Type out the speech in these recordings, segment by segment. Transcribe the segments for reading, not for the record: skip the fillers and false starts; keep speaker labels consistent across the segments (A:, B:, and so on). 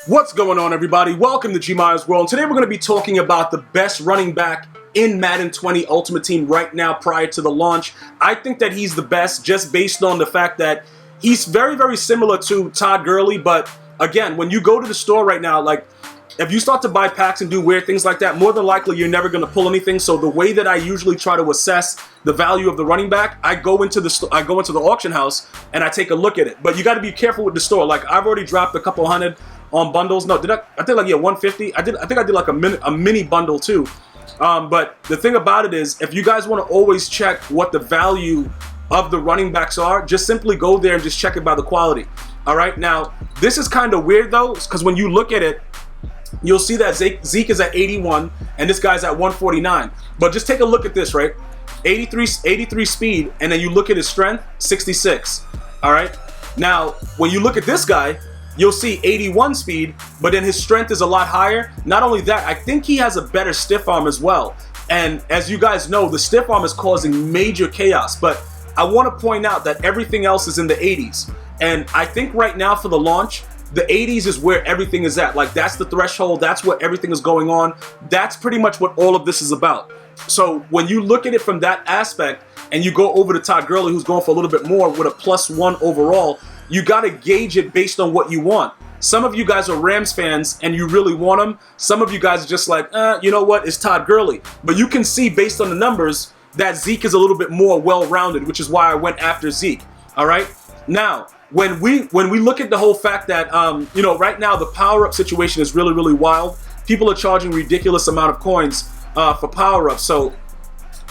A: What's going on, everybody? Welcome to GmiasWorld. And today we're going to be talking about the best running back in Madden 20 Ultimate Team right now prior to the launch. I think that he's the best just based on the fact that he's very, very similar to Todd Gurley. But again, when you go to the store right now, like if you start to buy packs and do weird things like that, more than likely you're never going to pull anything. So the way that I usually try to assess the value of the running back, I go into the auction house and I take a look at it. But you got to be careful with the store. Like I've already dropped a couple hundred on bundles. No, I did like 150. I think I did like a mini bundle too. But the thing about it is, if you guys want to always check what the value of the running backs are, just simply go there and just check it by the quality. All right. Now this is kind of weird though, because when you look at it, you'll see that Zeke is at 81 and this guy's at 149. But just take a look at this, right? 83 speed, and then you look at his strength, 66. All right. Now when you look at this guy, you'll see 81 speed, but then his strength is a lot higher. Not only that, I think he has a better stiff arm as well. And as you guys know, the stiff arm is causing major chaos. But I want to point out that everything else is in the 80s. And I think right now for the launch, the 80s is where everything is at. Like that's the threshold. That's where everything is going on. That's pretty much what all of this is about. So when you look at it from that aspect and you go over to Todd Gurley, who's going for a little bit more with a +1 overall, you got to gauge it based on what you want. Some of you guys are Rams fans and you really want him. Some of you guys are just like, you know what, it's Todd Gurley. But you can see based on the numbers that Zeke is a little bit more well-rounded, which is why I went after Zeke. All right. Now, when we look at the whole fact that, right now the power-up situation is really, really wild. People are charging ridiculous amount of coins for power-ups. So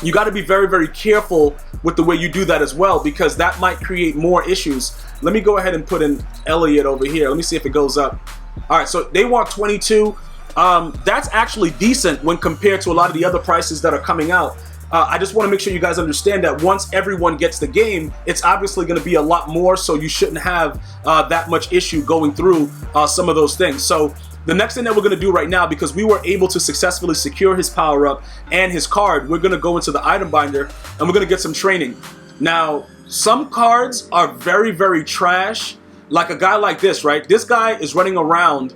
A: you got to be very, very careful with the way you do that as well, because that might create more issues. Let me go ahead and put in Elliott over here. Let me see if it goes up. All right, so they want 22. That's actually decent when compared to a lot of the other prices that are coming out. I just want to make sure you guys understand that once everyone gets the game, it's obviously going to be a lot more, so you shouldn't have that much issue going through some of those things. So the next thing that we're going to do right now, because we were able to successfully secure his power-up and his card, we're going to go into the item binder and we're going to get some training. Now, some cards are very, very trash. Like a guy like this, right? This guy is running around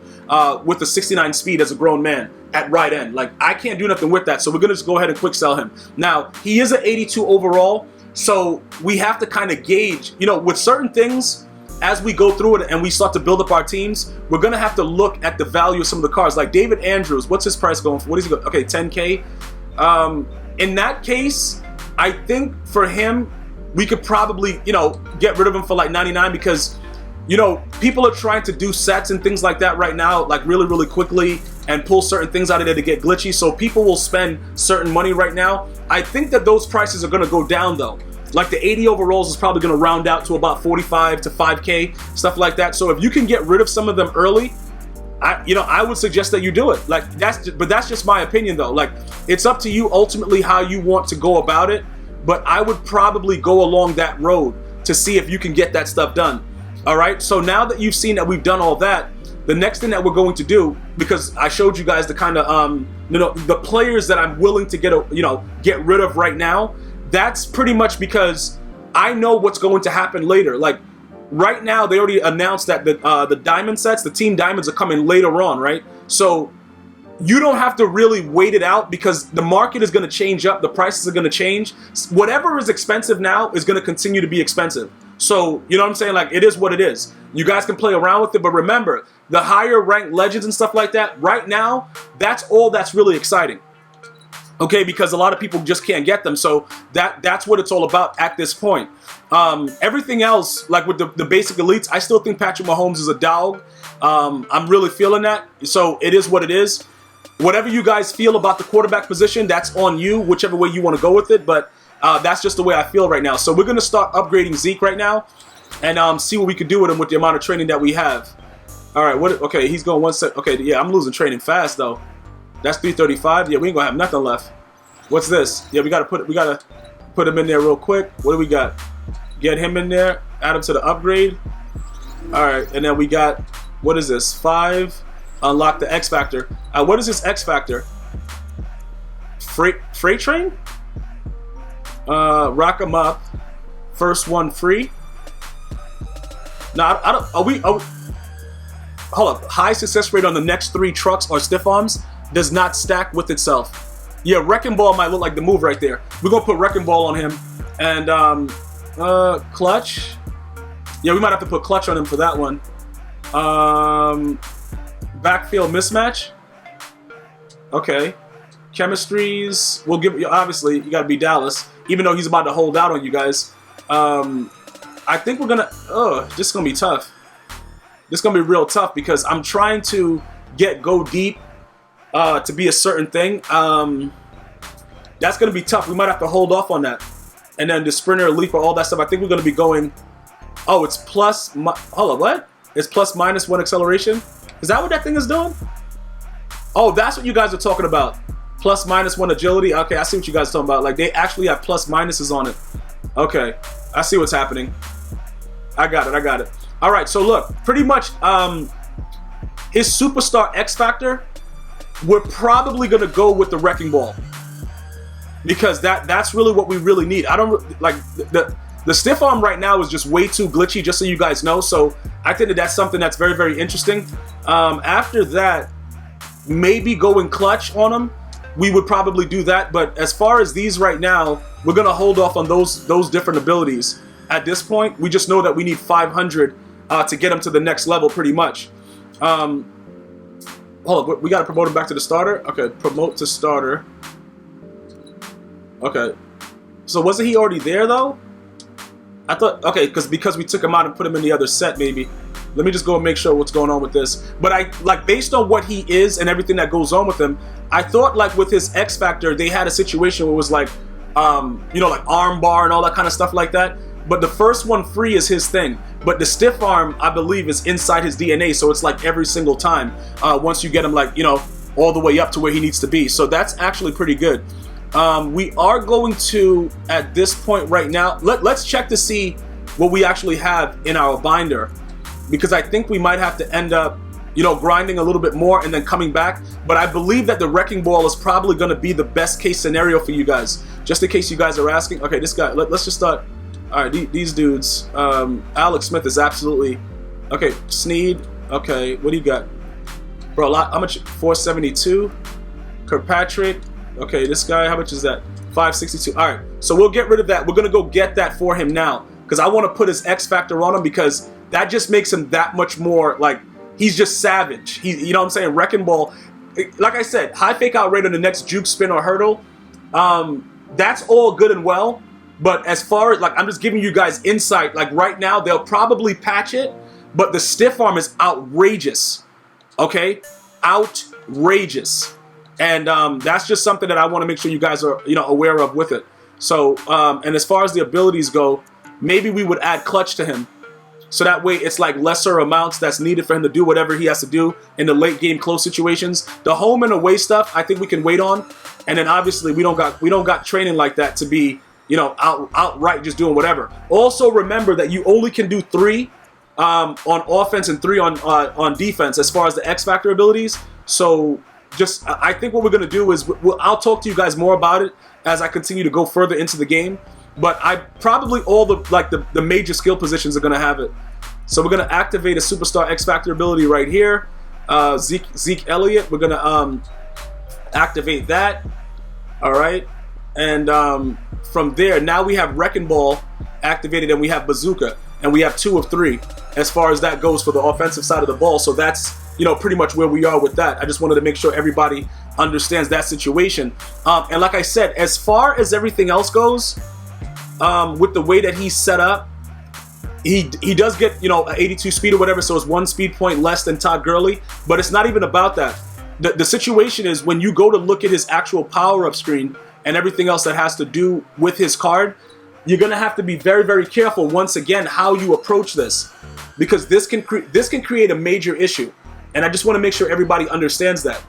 A: with a 69 speed as a grown man at right end. Like, I can't do nothing with that, so we're going to just go ahead and quick sell him. Now, he is an 82 overall, so we have to kind of gauge, with certain things, as we go through it and we start to build up our teams, we're going to have to look at the value of some of the cards. Like David Andrews, what's his price going for? What is he going? Okay, 10K. In that case, I think for him, we could probably, get rid of him for like 99 because, people are trying to do sets and things like that right now, like really, really quickly and pull certain things out of there to get glitchy. So people will spend certain money right now. I think that those prices are going to go down though. Like the 80 overalls is probably going to round out to about 45 to 5K, stuff like that. So if you can get rid of some of them early, I would suggest that you do it. Like but that's just my opinion though. Like it's up to you ultimately how you want to go about it. But I would probably go along that road to see if you can get that stuff done. All right. So now that you've seen that we've done all that, the next thing that we're going to do, because I showed you guys the kind of the players that I'm willing to get rid of right now. That's pretty much because I know what's going to happen later. Like right now, they already announced that the diamond sets, the team diamonds are coming later on, right? So you don't have to really wait it out because the market is going to change up. The prices are going to change. Whatever is expensive now is going to continue to be expensive. So, you know what I'm saying? Like, it is what it is. You guys can play around with it. But remember, the higher ranked legends and stuff like that, right now, that's all that's really exciting. Okay, because a lot of people just can't get them. So that's what it's all about at this point. Everything else, like with the basic elites, I still think Patrick Mahomes is a dog. I'm really feeling that. So it is what it is. Whatever you guys feel about the quarterback position, that's on you, whichever way you want to go with it. But that's just the way I feel right now. So we're going to start upgrading Zeke right now and see what we can do with him with the amount of training that we have. All right, okay, he's going 1 set. Okay, yeah, I'm losing training fast, though. That's 335. Yeah, we ain't going to have nothing left. What's this? Yeah, we got to put him in there real quick. What do we got? Get him in there. Add him to the upgrade. All right, and then we got, what is this? 5. Unlock the X Factor. What is this X Factor? Freight train? Rock 'em up. First one free. No, I don't. hold up, high success rate on the next 3 trucks or stiff arms does not stack with itself. Yeah, Wrecking Ball might look like the move right there. We're gonna put Wrecking Ball on him. And Clutch. Yeah, we might have to put Clutch on him for that one. Backfield mismatch. Okay. Chemistries. We'll give you, obviously, you gotta be Dallas, even though he's about to hold out on you guys. I think we're gonna, this is gonna be tough. This is gonna be real tough because I'm trying to get go deep to be a certain thing. That's gonna be tough. We might have to hold off on that. And then the sprinter, leaper, all that stuff. I think we're gonna be going, it's plus, hold on, what? It's plus minus 1 acceleration? Is that what that thing is doing? Oh, that's what you guys are talking about. Plus minus 1 agility. Okay, I see what you guys are talking about. Like, they actually have plus minuses on it. Okay, I see what's happening. I got it. All right, so look, pretty much his superstar X factor, we're probably gonna go with the Wrecking Ball because that's really what we really need. I don't like the stiff arm right now is just way too glitchy, just so you guys know. So I think that that's something that's very, very interesting. After that, maybe going Clutch on him. We would probably do that. But as far as these right now, we're gonna hold off on those different abilities. At this point, we just know that we need 500 to get him to the next level, pretty much. Hold on, we got to promote him back to the starter. Okay, promote to starter. Okay, so wasn't he already there though? I thought, okay, because we took him out and put him in the other set, maybe. Let me just go and make sure what's going on with this. But I like based on what he is and everything that goes on with him, I thought like with his X factor, they had a situation where it was like, you know, like arm bar and all that kind of stuff like that. But the first one free is his thing. But the stiff arm, I believe, is inside his DNA. So it's like every single time once you get him like, you know, all the way up to where he needs to be. So that's actually pretty good. We are going to, at this point right now, let's check to see what we actually have in our binder. Because I think we might have to end up, you know, grinding a little bit more and then coming back. But I believe that the Wrecking Ball is probably going to be the best case scenario for you guys. Just in case you guys are asking. Okay, this guy, let's just start. All right, these dudes. Alex Smith is absolutely okay. Sneed. Okay, what do you got, bro? How much? 472. Kirkpatrick. Okay, this guy. How much is that? 562. All right, so we'll get rid of that. We're gonna go get that for him now because I want to put his X factor on him because that just makes him that much more like he's just savage. You know what I'm saying? Wrecking Ball. Like I said, high fake out rate on the next juke, spin, or hurdle. That's all good and well. But as far as, like, I'm just giving you guys insight. Like, right now, they'll probably patch it. But the stiff arm is outrageous. Okay? Outrageous. And that's just something that I want to make sure you guys are, you know, aware of with it. So, and as far as the abilities go, maybe we would add Clutch to him. So that way, it's like lesser amounts that's needed for him to do whatever he has to do in the late game close situations. The home and away stuff, I think we can wait on. And then obviously, we don't got training like that to be, you know, outright just doing whatever. Also remember that you only can do 3 on offense and 3 on defense as far as the X factor abilities. So just I think what we're gonna do is I'll talk to you guys more about it as I continue to go further into the game. But I probably all the major skill positions are gonna have it. So we're gonna activate a superstar X factor ability right here. Zeke Elliott. We're gonna activate that. All right, and from there, now we have Wrecking Ball activated and we have Bazooka. And we have 2 of 3 as far as that goes for the offensive side of the ball. So that's, you know, pretty much where we are with that. I just wanted to make sure everybody understands that situation. And like I said, as far as everything else goes, with the way that he's set up, he does get, you know, 82 speed or whatever. So it's 1 speed point less than Todd Gurley. But it's not even about that. The situation is when you go to look at his actual power-up screen and everything else that has to do with his card, you're going to have to be very, very careful, once again, how you approach this. Because this can create a major issue. And I just want to make sure everybody understands that.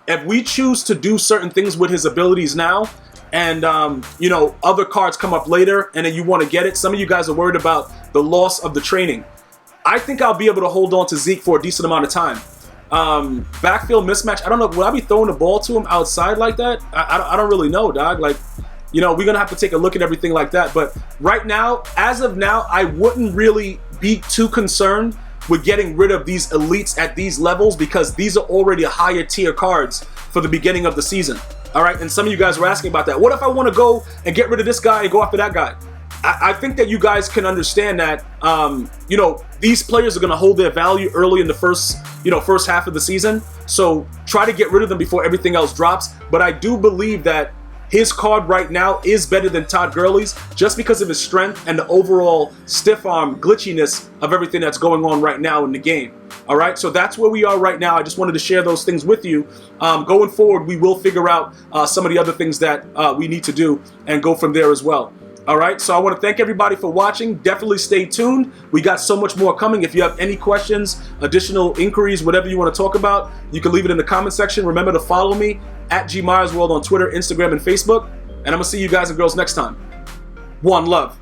A: If we choose to do certain things with his abilities now, and, you know, other cards come up later, and then you want to get it, some of you guys are worried about the loss of the training. I think I'll be able to hold on to Zeke for a decent amount of time. Backfield mismatch, I don't know, will I be throwing the ball to him outside like that? I don't really know, dog. Like, you know, we're going to have to take a look at everything like that. But right now, as of now, I wouldn't really be too concerned with getting rid of these elites at these levels, because these are already higher tier cards for the beginning of the season. All right, and some of you guys were asking about that. What if I want to go and get rid of this guy and go after that guy? I think that you guys can understand that, you know, these players are going to hold their value early in the first half of the season. So try to get rid of them before everything else drops. But I do believe that his card right now is better than Todd Gurley's, just because of his strength and the overall stiff arm glitchiness of everything that's going on right now in the game. All right, so that's where we are right now. I just wanted to share those things with you. Going forward, we will figure out some of the other things that we need to do and go from there as well. All right, so I want to thank everybody for watching. Definitely stay tuned. We got so much more coming. If you have any questions, additional inquiries, whatever you want to talk about, you can leave it in the comment section. Remember to follow me at GmiasWorld on Twitter, Instagram, and Facebook. And I'm going to see you guys and girls next time. One love.